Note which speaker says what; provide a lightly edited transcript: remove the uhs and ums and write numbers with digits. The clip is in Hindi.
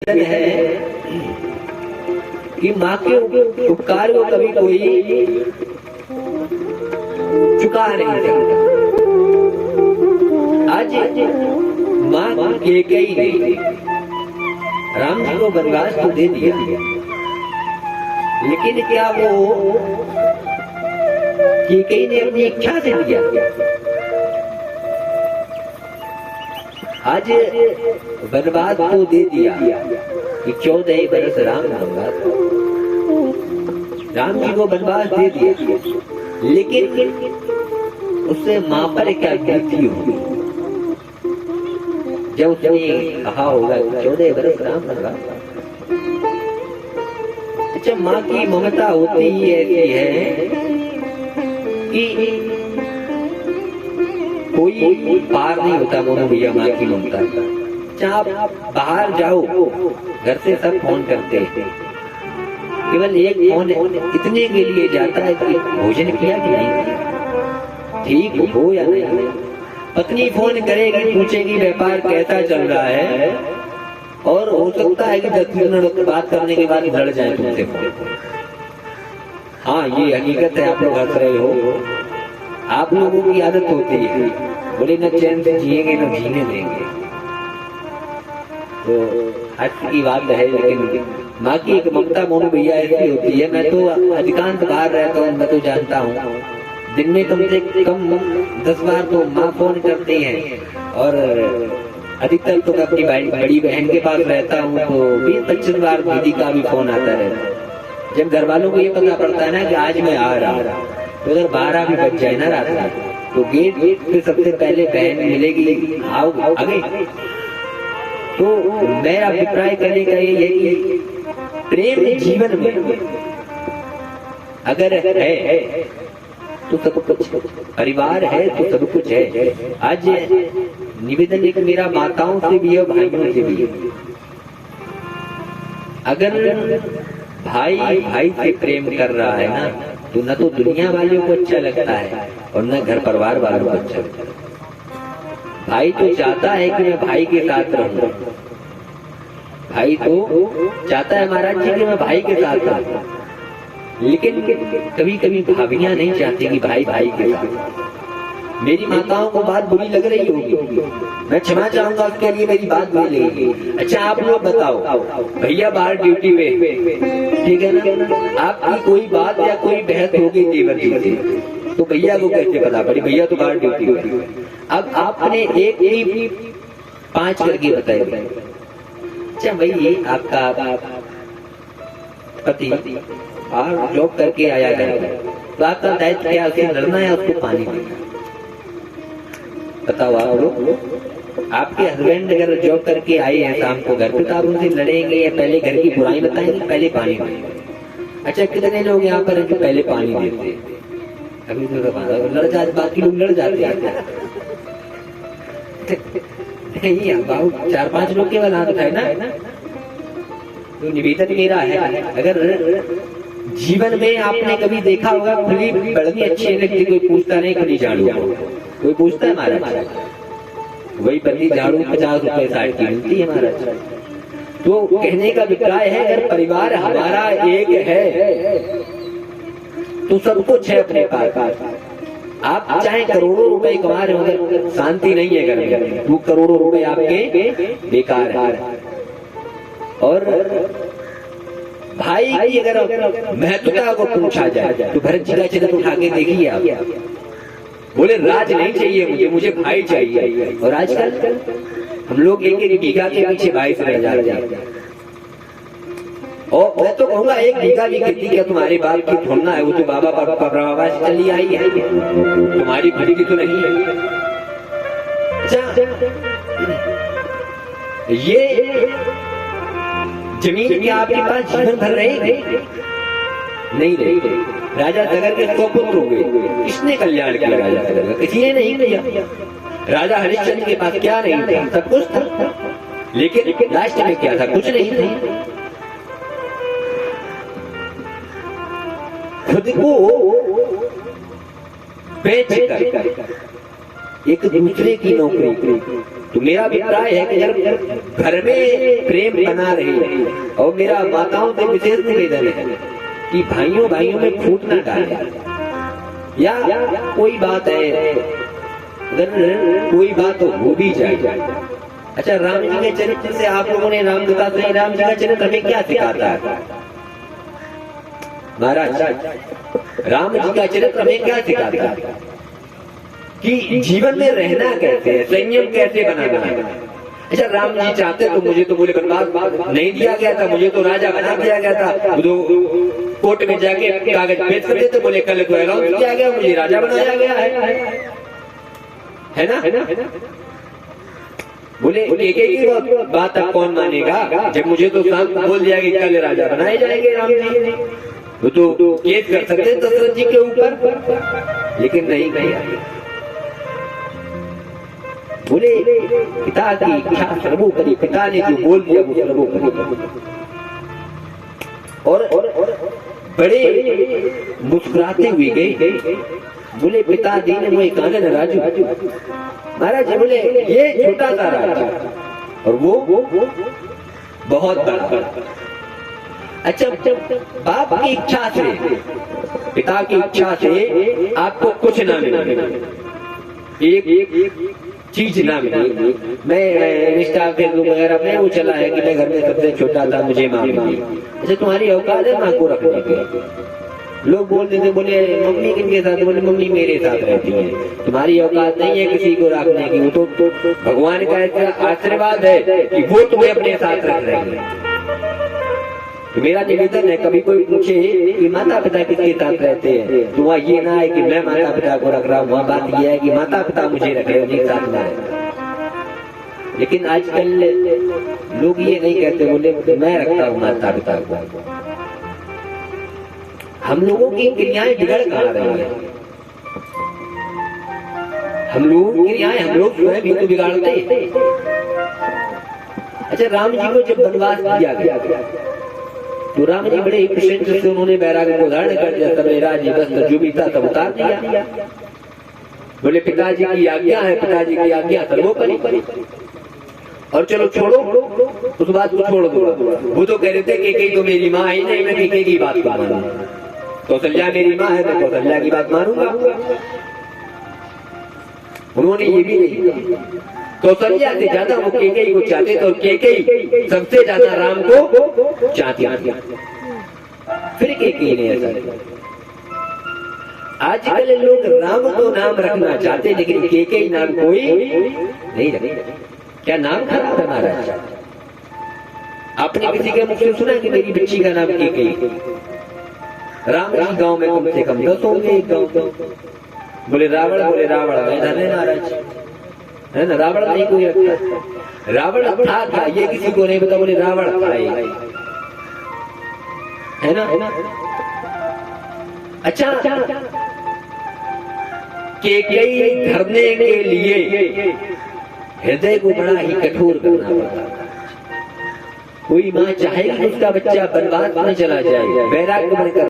Speaker 1: निवेदन है कि माँ के उपकार को कभी कोई चुका नहीं सकता। आज माँ कैकेयी ने राम जी को वनवास तो दे दिया, लेकिन क्या वो कैकेयी ने अपनी इच्छा से दिया? आज वनवास तो दे दिया कि 14 बरस राम वनवास, राम जी को वनवास दे दिया, लेकिन उससे मां पर क्या गलती होगी जब उसने कहा होगा 14 बरस राम वनवास? अच्छा, मां की ममता होती ही ऐसी है कि कोई पार नहीं होता मोनू भैया माँ की ममता। चाहे आप बाहर जाओ, घर से सब फोन करते हैं, केवल एक फोन इतने के लिए जाता है कि भोजन किया कि नहीं, ठीक हो या नहीं। पत्नी फोन करेगी, पूछेगी व्यापार कैसा चल रहा है, और हो सकता है कि 10 मिनट बात करने के बाद लड़ जाए तुमसे फोन। हाँ, ये हकीकत है, आप लोग हंस रहे हो, आप लोगों की आदत होती है, बोले न चैन से जिएंगे न जीने देंगे, तो हर्ष की बात है। लेकिन माँ की एक ममता मोनू भैया ऐसी होती है। मैं तो अधिकांश बाहर रहता हूँ, मैं तो जानता हूँ दिन में कम से कम 10 बार तो माँ फोन करती है, और अधिकतर तो मैं अपनी बड़ी बहन के पास रहता हूँ तो 20-25 बार दीदी का भी फोन आता रहता है। जब घर वालों को ये पता पड़ता है ना कि आज मैं आ रहा, तो अगर 12 भी बज जाए ना रात में, तो गेट पे सबसे पहले बहन मिलेगी, आओ आगे। तो मेरा अभिप्राय करने का ये है कि प्रेम जीवन में अगर है तो सब कुछ, परिवार है तो सब कुछ है। आज निवेदन एक मेरा माताओं से भी है, भाइयों से भी है। अगर भाई भाई से प्रेम कर रहा है ना, तो न तो दुनिया वालों को अच्छा लगता है और न घर परिवार वालों को अच्छा लगता है। भाई तो चाहता है कि मैं भाई के साथ रहूं, भाई तो चाहता है महाराज जी कि मैं भाई के साथ रहूं, लेकिन कभी कभी भाभियां नहीं चाहती कि भाई भाई के साथ। मेरी माताओं को बात बुरी लग रही होगी, मैं क्षमा चाहूंगा उसके लिए, मेरी बात बुरी लगेगी। अच्छा, आप लोग बताओ, भैया बाहर ड्यूटी पे, ठीक है ना, आपकी कोई बात या कोई बहस हो गई देवर जी से, तो भैया को कैसे पता पड़ी? भैया तो बाहर ड्यूटी पे। अब आपने एक ही 5 करके बताया। अच्छा भाई, आपका पति बाहर जॉब करके आया है, तो आपका दायित्व क्या? उसे लड़ना है, उसको पानी देना। बताओ आप लोग, आपके हस्बैंड अगर जॉब करके आए हैं शाम को घर पे, तो आप उनसे लड़ेंगे या पहले घर की बुराई बताएंगे, पहले पानी देंगे? अच्छा, कितने लोग यहाँ पर पहले पानी देते हैं? अभी तो लड़ जाते, बाकी लोग लड़ जाते हैं। नहीं, बाबू 4-5 लोग केवल हाथ उठाए ना। तो निवेदन मेरा है, अगर जीवन में आपने कभी देखा होगा खुली बड़ी अच्छी लगती, कोई पूछता नहीं खुली झाड़ू, कोई पूछता है महाराज? वही बदली झाड़ू 50 रुपए 60 की मिलती है महाराज। तो कहने का अभिप्राय है, अगर परिवार हमारा एक है तो सब कुछ है अपने पास। आप चाहे करोड़ों रुपए कमा रहे हो, अगर शांति नहीं है घर में, वो करोड़ों रुपए आपके बेकार है। और भाई की अगर महत्वता को पूछा जाए तो भरत जी का चरित्र उठा के देखिए आप, बोले राज नहीं चाहिए मुझे भाई चाहिए। और आजकल हम लोग एक बीघा के पीछे भाई से रह जाते हैं। और मैं तो कहूँगा 1 बीघा की खेती क्या तुम्हारे बाप की थोड़ना है, वो तो बाबा बाबा से चली आई है, तुम्हारी खुद की तो नहीं है। ये जमीन क्या आपके पास जीवन भर रहेगी? नहीं रहेगी। राजा सगर के 100 पुत्र हुए, किसने कल्याण किया राजा सगर का? किसी ने नहीं किया। राजा हरिश्चंद्र के पास क्या नहीं था? सब कुछ था, लेकिन लास्ट में क्या था? कुछ नहीं था। खुद को बेच कर एक दूसरे की नौकरी तो मेरा अभिप्राय है कि जब घर में प्रेम बना रहे, और मेरा माताओं से विशेष निवेदन है कि भाइयों भाइयों में फूट ना डाले, या कोई बात है, अगर कोई बात हो भी जाए। अच्छा, राम जी के चरित्र से आप लोगों ने राम कथा सुनी, राम जी का चरित्र हमें क्या सिखाता है महाराज? राम जी का चरित्र हमें क्या सिखाता है कि जीवन में रहना कैसे है, संयम कैसे बनाना है। अच्छा, राम जी चाहते तो मुझे तो बोले बनवास नहीं दिया गया था, मुझे तो राजा बना दिया गया था, तो कोर्ट में जाके कागज पेश कर देते, बोले कल को अनाउंस किया गया, मुझे राजा बनाया गया है ना? बोले एक ही बात अब कौन मानेगा, जब मुझे तो शांत बोल दिया कि कल राजा बनाए जाएंगे राम जी, वो तो केस कर सकते दशरथ जी के ऊपर, लेकिन नहीं किया। बोले पिता की इच्छा सर्वोपरि, पिता ने जो बोल दिया वो सर्वोपरि। और बड़े मुस्कुराते हुए गए, बोले पिता जी ने वो कानन राजू महाराज जी, बोले ये छोटा सा राजा और वो बहुत बड़ा। अच्छा, बाप की इच्छा से, पिता की इच्छा से आपको कुछ ना मिले, एक चीज ना मिली। मैं इंस्टा फेसबुक वगैरह में वो चला है कि मैं घर में सबसे छोटा था, मुझे माँ मिली। अच्छा, तुम्हारी औकात है माँ को रखने की? लोग बोलते थे, बोले मम्मी किनके साथ? बोले मम्मी मेरे साथ रहती है। तुम्हारी औकात नहीं है किसी को रखने की, वो तो भगवान का ऐसा आशीर्वाद है कि वो तुम्हें अपने साथ रख रहे हैं। तो मेरा निवेदन है, कभी कोई पूछे कि माता पिता किसके साथ रहते हैं, तो वहाँ ये ना है कि मैं माता पिता को रख रहा हूँ, वहाँ बात यह है कि माता पिता मुझे रखे, उन्हीं साथ में रहे। लेकिन आजकल लोग ये नहीं कहते, बोले मैं रखता हूँ माता पिता को। हम लोगों की क्रियाएं बिगड़ कहाँ रही है? हम लोगों की क्रियाएं हम लोग स्वयं भी तो बिगाड़ते। अच्छा, राम जी को जब वनवास दिया गया तो राम जी बड़े ही प्रसन्न से उन्होंने बैराग को धारण कर दिया, सब राजी वस्त्र जो भी था सब उतार दिया। बोले पिताजी की आज्ञा है, पिताजी की आज्ञा सर्वोपरि, और चलो छोड़ो उस बात को छोड़ दो। वो तो कह रहे थे कि तो मेरी माँ ही नहीं, मैं केके की बात को मानूं, कौशल्या मेरी माँ है, मैं कौशल्या की बात मानूंगा। उन्होंने ये भी नहीं, कौशल्या से ज्यादा वो केके को चाहते थे, और केके सबसे ज्यादा राम को चाहती थी। फिर केके ने ऐसा किया। आजकल लोग राम तो नाम रखना चाहते, लेकिन केके नाम कोई नहीं रखते। क्या नाम खराब है महाराज? आपने किसी के मुख से सुना कि मेरी बच्ची का नाम केके? राम जी गांव में कम से कम 10 होंगे एक गांव। बोले रावण मैदान है महाराज, है ना? रावण नहीं कोई रखता, रावण था ये किसी को नहीं पता, बोले रावण था है ना? अच्छा, केकई धरने के लिए हृदय को बड़ा ही कठोर करना पड़ता। कोई माँ चाहेगी उसका बच्चा बर्बाद न चला जाए, वैराग्य बनकर